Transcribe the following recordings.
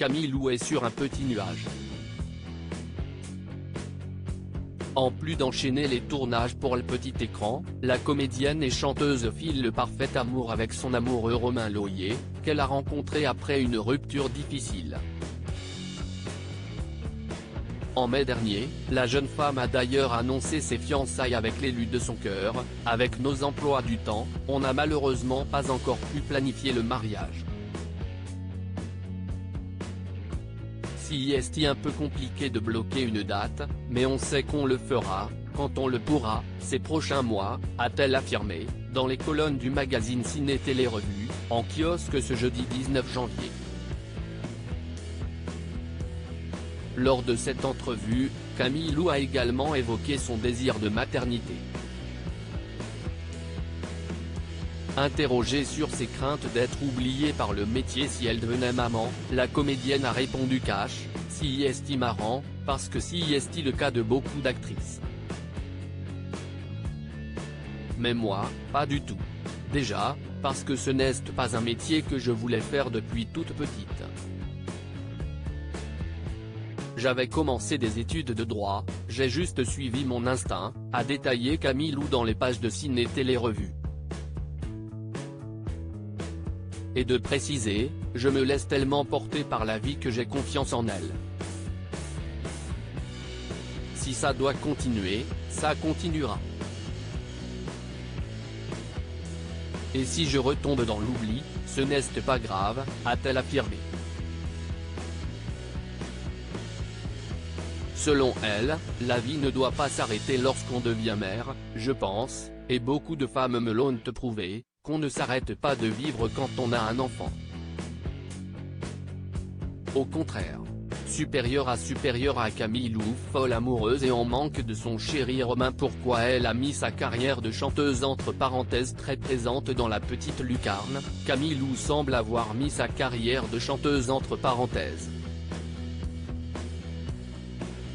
Camille Lou est sur un petit nuage. En plus d'enchaîner les tournages pour le petit écran, la comédienne et chanteuse file le parfait amour avec son amoureux Romain Loyer, qu'elle a rencontré après une rupture difficile. En mai dernier, la jeune femme a d'ailleurs annoncé ses fiançailles avec l'élu de son cœur. Avec nos emplois du temps, on n'a malheureusement pas encore pu planifier le mariage. Si est un peu compliqué de bloquer une date, mais on sait qu'on le fera, quand on le pourra, ces prochains mois, a-t-elle affirmé, dans les colonnes du magazine Ciné Télé Revue, en kiosque ce jeudi 19 janvier. Lors de cette entrevue, Camille Lou a également évoqué son désir de maternité. Interrogée sur ses craintes d'être oubliée par le métier si elle devenait maman, la comédienne a répondu cash, si est marrant, parce que si est le cas de beaucoup d'actrices. Mais moi, pas du tout. Déjà, parce que ce n'est pas un métier que je voulais faire depuis toute petite. J'avais commencé des études de droit, j'ai juste suivi mon instinct, a détaillé Camille Lou dans les pages de Ciné Télé Revue. Et de préciser, je me laisse tellement porter par la vie que j'ai confiance en elle. Si ça doit continuer, ça continuera. Et si je retombe dans l'oubli, ce n'est pas grave, a-t-elle affirmé. Selon elle, la vie ne doit pas s'arrêter lorsqu'on devient mère, je pense, et beaucoup de femmes me l'ont prouvé, qu'on ne s'arrête pas de vivre quand on a un enfant. Au contraire. Supérieure à Camille Lou, folle amoureuse et en manque de son chéri Romain. Pourquoi elle a mis sa carrière de chanteuse entre parenthèses très présente dans la petite lucarne, Camille Lou semble avoir mis sa carrière de chanteuse entre parenthèses.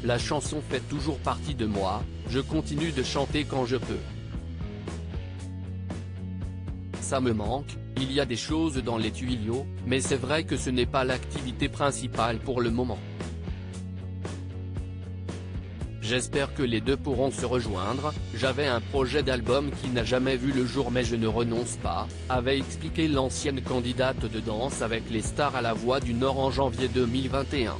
La chanson fait toujours partie de moi, je continue de chanter quand je peux. Ça me manque, il y a des choses dans les tuyaux, mais c'est vrai que ce n'est pas l'activité principale pour le moment. J'espère que les deux pourront se rejoindre, j'avais un projet d'album qui n'a jamais vu le jour mais je ne renonce pas, avait expliqué l'ancienne candidate de Danse avec les stars à la Voix du Nord en janvier 2021.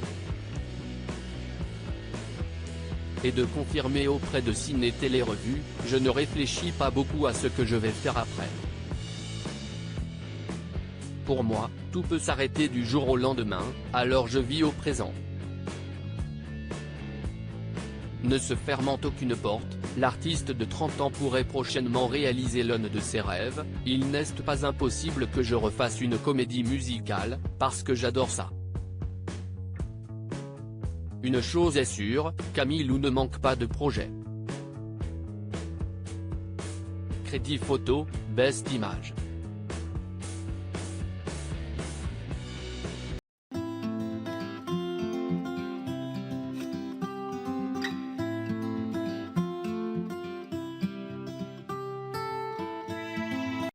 Et de confirmer auprès de Ciné Télé Revue, je ne réfléchis pas beaucoup à ce que je vais faire après. Pour moi, tout peut s'arrêter du jour au lendemain, alors je vis au présent. Ne se fermant aucune porte, l'artiste de 30 ans pourrait prochainement réaliser l'un de ses rêves. Il n'est pas impossible que je refasse une comédie musicale, parce que j'adore ça. Une chose est sûre, Camille Lou ne manque pas de projet. Crédit photo, Best Image.